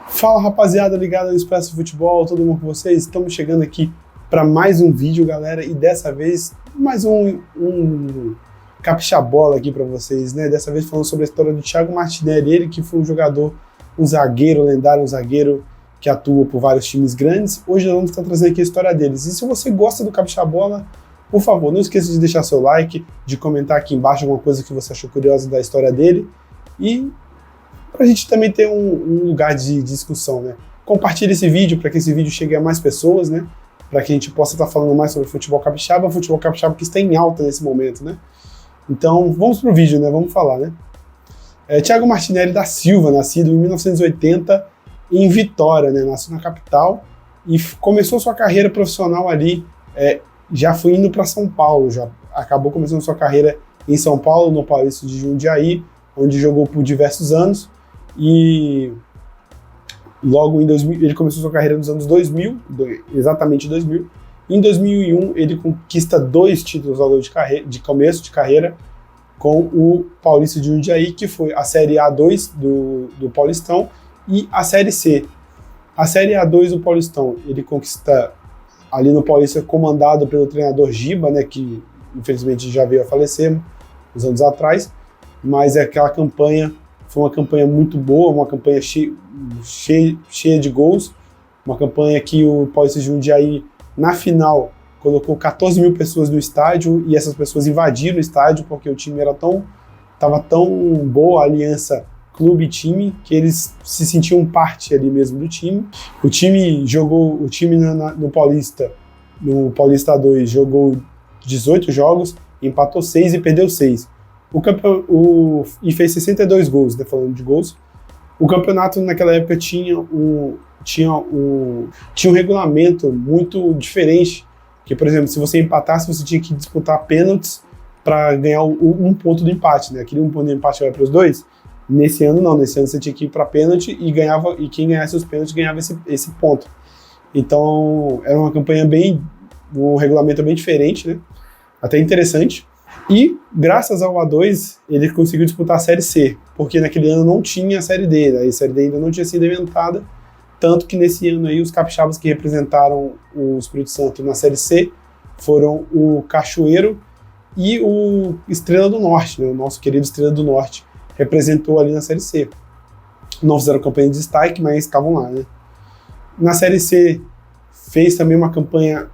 Fala rapaziada, ligada no Expresso Futebol, todo mundo com vocês? Estamos chegando aqui para mais um vídeo, galera, e dessa vez mais um capixabola aqui para vocês, né? Dessa vez falando sobre a história do Thiago Martinelli, ele que foi um jogador, um zagueiro lendário, um zagueiro que atua por vários times grandes. Hoje nós vamos estar trazendo aqui a história deles. E se você gosta do capixabola, por favor, não esqueça de deixar seu like, de comentar aqui embaixo alguma coisa que você achou curiosa da história dele e para a gente também ter um lugar de discussão, né? Compartilhe esse vídeo para que esse vídeo chegue a mais pessoas, né? Para que a gente possa estar falando mais sobre futebol capixaba que está em alta nesse momento, né? Então, vamos pro vídeo, né? Vamos falar, né? Thiago Martinelli da Silva, nascido em 1980 em Vitória, né? Nasceu na capital e começou sua carreira profissional ali, já foi indo para São Paulo, já acabou começando sua carreira em São Paulo, no Paulista de Jundiaí, onde jogou por diversos anos. E logo em 2000, ele começou sua carreira nos anos 2000, exatamente 2000. Em 2001, ele conquista 2 títulos logo de começo de carreira com o Paulista de Jundiaí, que foi a Série A2 do Paulistão e a Série C. A Série A2 do Paulistão, ele conquista ali no Paulista, comandado pelo treinador Giba, né, que infelizmente já veio a falecer uns anos atrás, mas aquela campanha foi uma campanha muito boa, uma campanha cheia de gols, uma campanha que o Paulista de Jundiaí, na final, colocou 14 mil pessoas no estádio e essas pessoas invadiram o estádio porque o time estava tão boa a aliança clube-time que eles se sentiam parte ali mesmo do time. O time no Paulista 2 jogou 18 jogos, empatou 6 e perdeu 6. E fez 62 gols, né, falando de gols. O campeonato naquela época tinha um regulamento muito diferente, que, por exemplo, se você empatasse, você tinha que disputar pênaltis para ganhar um ponto do empate, né? Aquele um ponto do empate vai para os dois. Nesse ano não, nesse ano você tinha que ir para pênalti e quem ganhasse os pênaltis ganhava esse ponto. Então era uma campanha um regulamento bem diferente, né? Até interessante. E, graças ao A2, ele conseguiu disputar a Série C, porque naquele ano não tinha a Série D, né? A Série D ainda não tinha sido inventada, tanto que nesse ano aí os capixabas que representaram o Espírito Santo na Série C foram o Cachoeiro e o Estrela do Norte, né? O nosso querido Estrela do Norte representou ali na Série C. Não fizeram campanha de destaque, mas estavam lá, né? Na Série C fez também uma campanha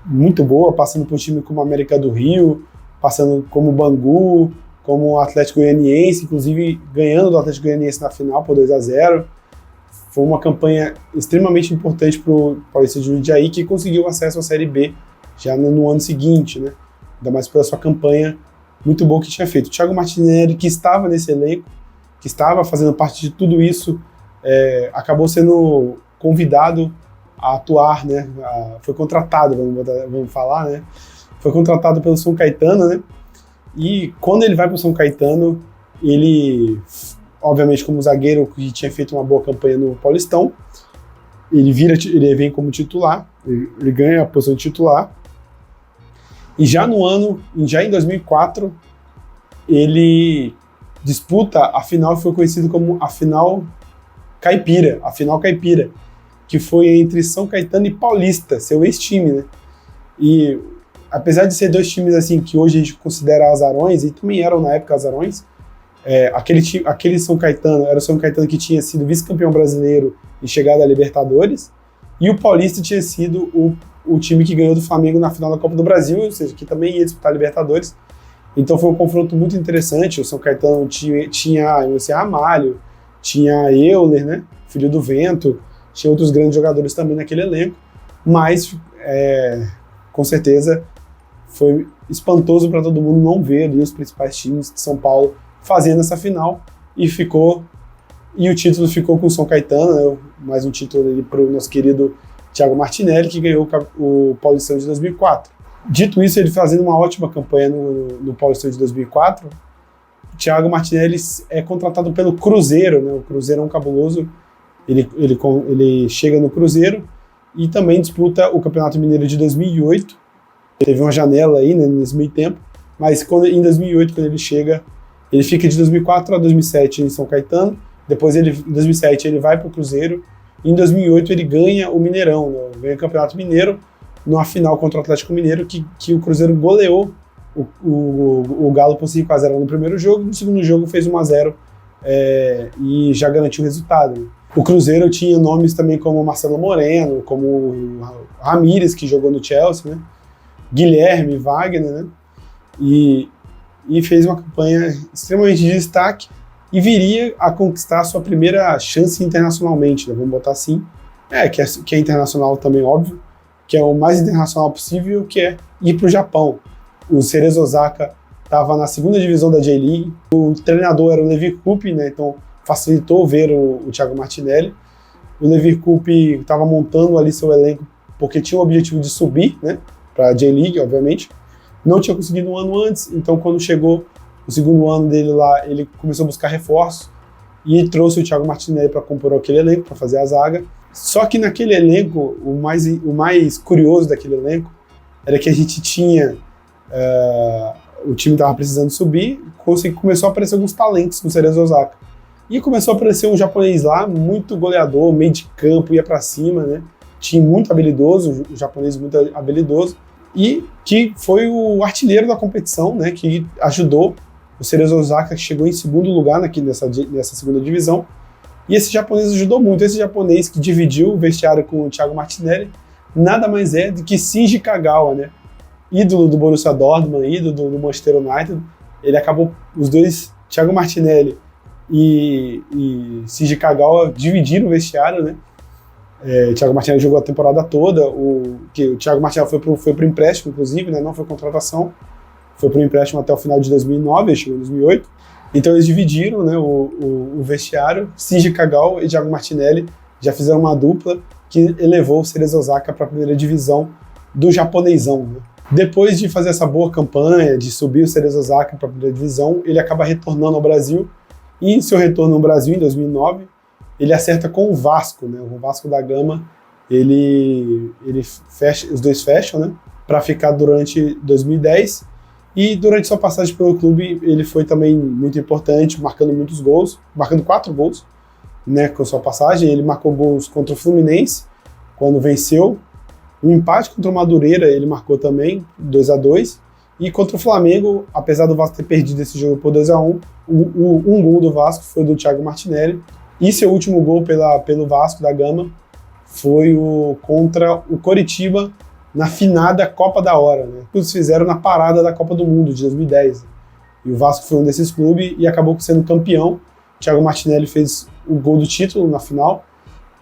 muito boa, passando por time como América do Rio, passando como Bangu, como o Atlético Goianiense, inclusive ganhando do Atlético Goianiense na final por 2-0. Foi uma campanha extremamente importante para o Paulista de Jundiaí, que conseguiu acesso à Série B já no ano seguinte, né? Ainda mais pela sua campanha muito boa que tinha feito. O Thiago Martinelli, que estava nesse elenco, que estava fazendo parte de tudo isso, acabou sendo convidado a atuar, né? Foi contratado, vamos falar, né? Foi contratado pelo São Caetano, né? E quando ele vai para o São Caetano, ele, obviamente, como zagueiro que tinha feito uma boa campanha no Paulistão, ele vem como titular, ele ganha a posição de titular. E já em 2004, ele disputa a final que foi conhecida como a final caipira, que foi entre São Caetano e Paulista, seu ex-time, né? E apesar de ser 2 times assim que hoje a gente considera azarões, e também eram na época azarões, aquele São Caetano era o São Caetano que tinha sido vice-campeão brasileiro e chegado à Libertadores, e o Paulista tinha sido o time que ganhou do Flamengo na final da Copa do Brasil, ou seja, que também ia disputar a Libertadores. Então foi um confronto muito interessante. O São Caetano tinha Ramalho, tinha Euler, né, filho do Vento, tinha outros grandes jogadores também naquele elenco, mas com certeza foi espantoso para todo mundo não ver ali os principais times de São Paulo fazendo essa final, e o título ficou com o São Caetano, né, mais um título ali para o nosso querido Thiago Martinelli, que ganhou o Paulistão de 2004. Dito isso, ele fazendo uma ótima campanha no Paulistão de 2004, o Thiago Martinelli é contratado pelo Cruzeiro, né, o Cruzeirão cabuloso. Ele chega no Cruzeiro e também disputa o Campeonato Mineiro de 2008. Teve uma janela aí, né, nesse meio tempo, mas em 2008, quando ele chega, ele fica de 2004 a 2007 em São Caetano, Depois, em 2007, ele vai para o Cruzeiro. E em 2008, ele ganha o Mineirão, né? Ganha o Campeonato Mineiro, numa final contra o Atlético Mineiro, que o Cruzeiro goleou o Galo por 5-0 no primeiro jogo. No segundo jogo, fez 1-0 e já garantiu o resultado, né? O Cruzeiro tinha nomes também como Marcelo Moreno, como Ramírez, que jogou no Chelsea, né? Guilherme, Wagner, né? E fez uma campanha extremamente de destaque e viria a conquistar sua primeira chance internacionalmente, né? Vamos botar assim. Que é internacional também, óbvio, que é o mais internacional possível, que é ir para o Japão. O Cerezo Osaka estava na segunda divisão da J-League, o treinador era o Levir Coupe, né? Então facilitou ver o Thiago Martinelli. O Levir Coupe estava montando ali seu elenco porque tinha o objetivo de subir, né, para a J-League, obviamente. Não tinha conseguido um ano antes, então quando chegou o segundo ano dele lá, ele começou a buscar reforços e trouxe o Thiago Martinelli para compor aquele elenco, para fazer a zaga. Só que naquele elenco, o mais curioso daquele elenco era que a gente tinha... o time estava precisando subir, começou a aparecer alguns talentos no Cerezo Osaka. E começou a aparecer um japonês lá, muito goleador, meio de campo, ia para cima, né? Time muito habilidoso, um japonês muito habilidoso, e que foi o artilheiro da competição, né? Que ajudou o Cerezo Osaka, que chegou em segundo lugar nessa segunda divisão. E esse japonês ajudou muito. Esse japonês que dividiu o vestiário com o Thiago Martinelli, nada mais é do que Shinji Kagawa, né? Ídolo do Borussia Dortmund, ídolo do Manchester United. Ele acabou, os dois, Thiago Martinelli e Shinji Kagawa, dividiram o vestiário, né? O Thiago Martinelli jogou a temporada toda, o Thiago Martinelli foi pro empréstimo, inclusive, né? Não foi contratação, foi pro empréstimo até o final de 2009, ele chegou em 2008. Então eles dividiram, né, o vestiário. Shinji Kagawa e Thiago Martinelli já fizeram uma dupla que elevou o Cerezo Osaka para a primeira divisão do japonesão, né? Depois de fazer essa boa campanha, de subir o Cerezo Osaka para a primeira divisão, ele acaba retornando ao Brasil. E em seu retorno ao Brasil, em 2009, ele acerta com o Vasco, né? O Vasco da Gama, ele fecha, os dois fecham, né? Para ficar durante 2010. E durante sua passagem pelo clube, ele foi também muito importante, marcando muitos gols, marcando 4 gols, né? Com sua passagem. Ele marcou gols contra o Fluminense, quando venceu. Um empate contra o Madureira, ele marcou também, 2-2. E contra o Flamengo, apesar do Vasco ter perdido esse jogo por 2-1, um gol do Vasco foi do Thiago Martinelli. E seu último gol pelo Vasco da Gama foi contra o Coritiba na finada Copa da Hora, né? Eles fizeram na parada da Copa do Mundo de 2010. E o Vasco foi um desses clubes e acabou sendo campeão. O Thiago Martinelli fez o gol do título na final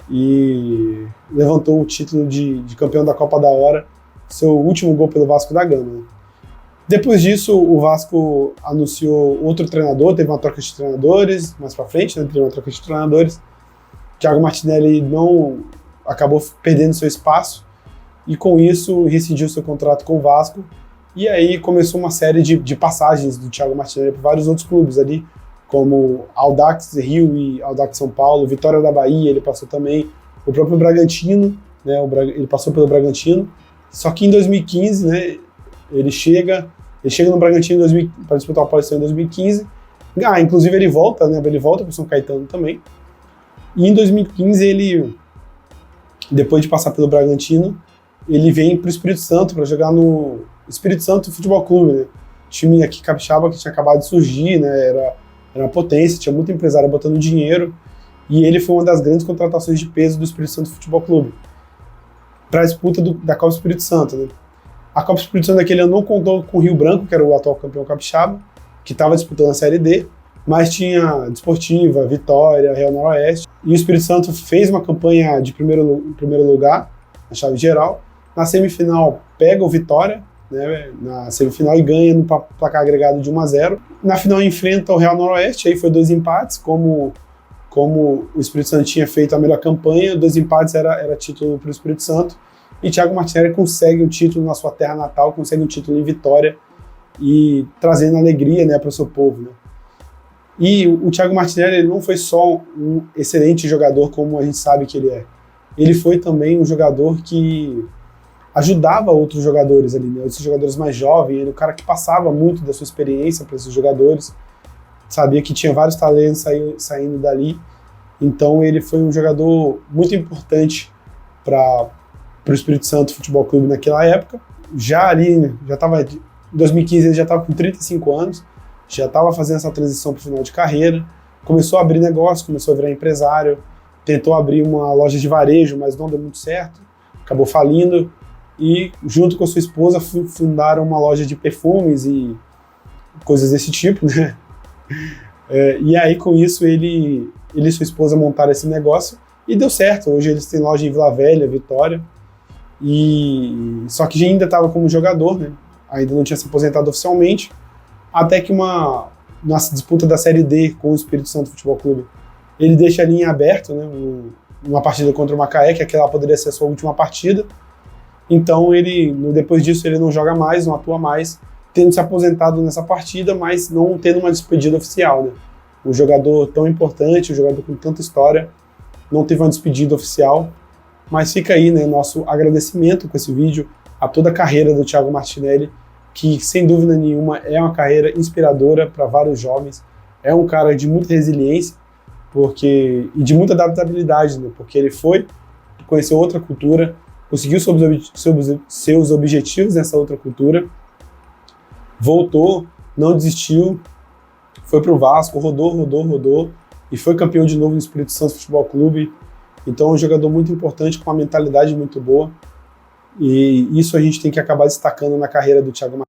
e levantou o título de campeão da Copa da Hora, seu último gol pelo Vasco da Gama, né? Depois disso, o Vasco anunciou outro treinador, teve uma troca de treinadores, mais pra frente, né, teve uma troca de treinadores. Thiago Martinelli acabou perdendo seu espaço e com isso rescindiu seu contrato com o Vasco. E aí começou uma série de passagens do Thiago Martinelli por vários outros clubes ali, como Audax Rio e Audax São Paulo, Vitória da Bahia, ele passou também, o próprio Bragantino, né, ele passou pelo Bragantino. Só que em 2015, né, ele chega no Bragantino para disputar o Paulistão em 2015. Inclusive ele volta, né? Ele volta para o São Caetano também. E em 2015 ele, depois de passar pelo Bragantino, ele vem para o Espírito Santo para jogar no Espírito Santo Futebol Clube, né? Time aqui capixaba que tinha acabado de surgir, né? Era uma potência, tinha muito empresário botando dinheiro. E ele foi uma das grandes contratações de peso do Espírito Santo Futebol Clube para a disputa da Copa Espírito Santo, né? A Copa Espírito Santo daquele ano não contou com o Rio Branco, que era o atual campeão capixaba, que estava disputando a Série D, mas tinha Desportiva, Vitória, Real Noroeste. E o Espírito Santo fez uma campanha de primeiro lugar, na chave geral. Na semifinal, pega o Vitória, né, na semifinal e ganha no placar agregado de 1-0. Na final enfrenta o Real Noroeste, aí foi 2 empates, como o Espírito Santo tinha feito a melhor campanha, 2 empates era título para o Espírito Santo. E Thiago Martinelli consegue um título na sua terra natal, consegue um título em Vitória e trazendo alegria, né, para o seu povo, né? E o Thiago Martinelli ele não foi só um excelente jogador como a gente sabe que ele é. Ele foi também um jogador que ajudava outros jogadores ali, né? Esses jogadores mais jovens, ele é um cara que passava muito da sua experiência para esses jogadores, sabia que tinha vários talentos saindo dali Então ele foi um jogador muito importante para o Espírito Santo Futebol Clube naquela época. Já em 2015 ele já estava com 35 anos, já estava fazendo essa transição para o final de carreira, começou a abrir negócio, começou a virar empresário, tentou abrir uma loja de varejo, mas não deu muito certo, acabou falindo, e junto com a sua esposa fundaram uma loja de perfumes e coisas desse tipo, né? E aí com isso ele e sua esposa montaram esse negócio e deu certo. Hoje eles têm loja em Vila Velha, Vitória, só que ainda estava como jogador, né? Ainda não tinha se aposentado oficialmente, até que na disputa da Série D com o Espírito Santo Futebol Clube, ele deixa a linha aberta, né? Uma partida contra o Macaé, que aquela poderia ser a sua última partida. Então depois disso ele não joga mais, não atua mais, tendo se aposentado nessa partida, mas não tendo uma despedida oficial, né? Um jogador tão importante, um jogador com tanta história, não teve uma despedida oficial, mas fica aí, né, nosso agradecimento com esse vídeo a toda a carreira do Thiago Martinelli, que sem dúvida nenhuma é uma carreira inspiradora para vários jovens, é um cara de muita resiliência e de muita adaptabilidade, né, porque ele conheceu outra cultura, conseguiu seus objetivos nessa outra cultura, voltou, não desistiu, foi pro Vasco, rodou e foi campeão de novo no Espírito Santo Futebol Clube. Então é um jogador muito importante, com uma mentalidade muito boa, e isso a gente tem que acabar destacando na carreira do Thiago Martinelli.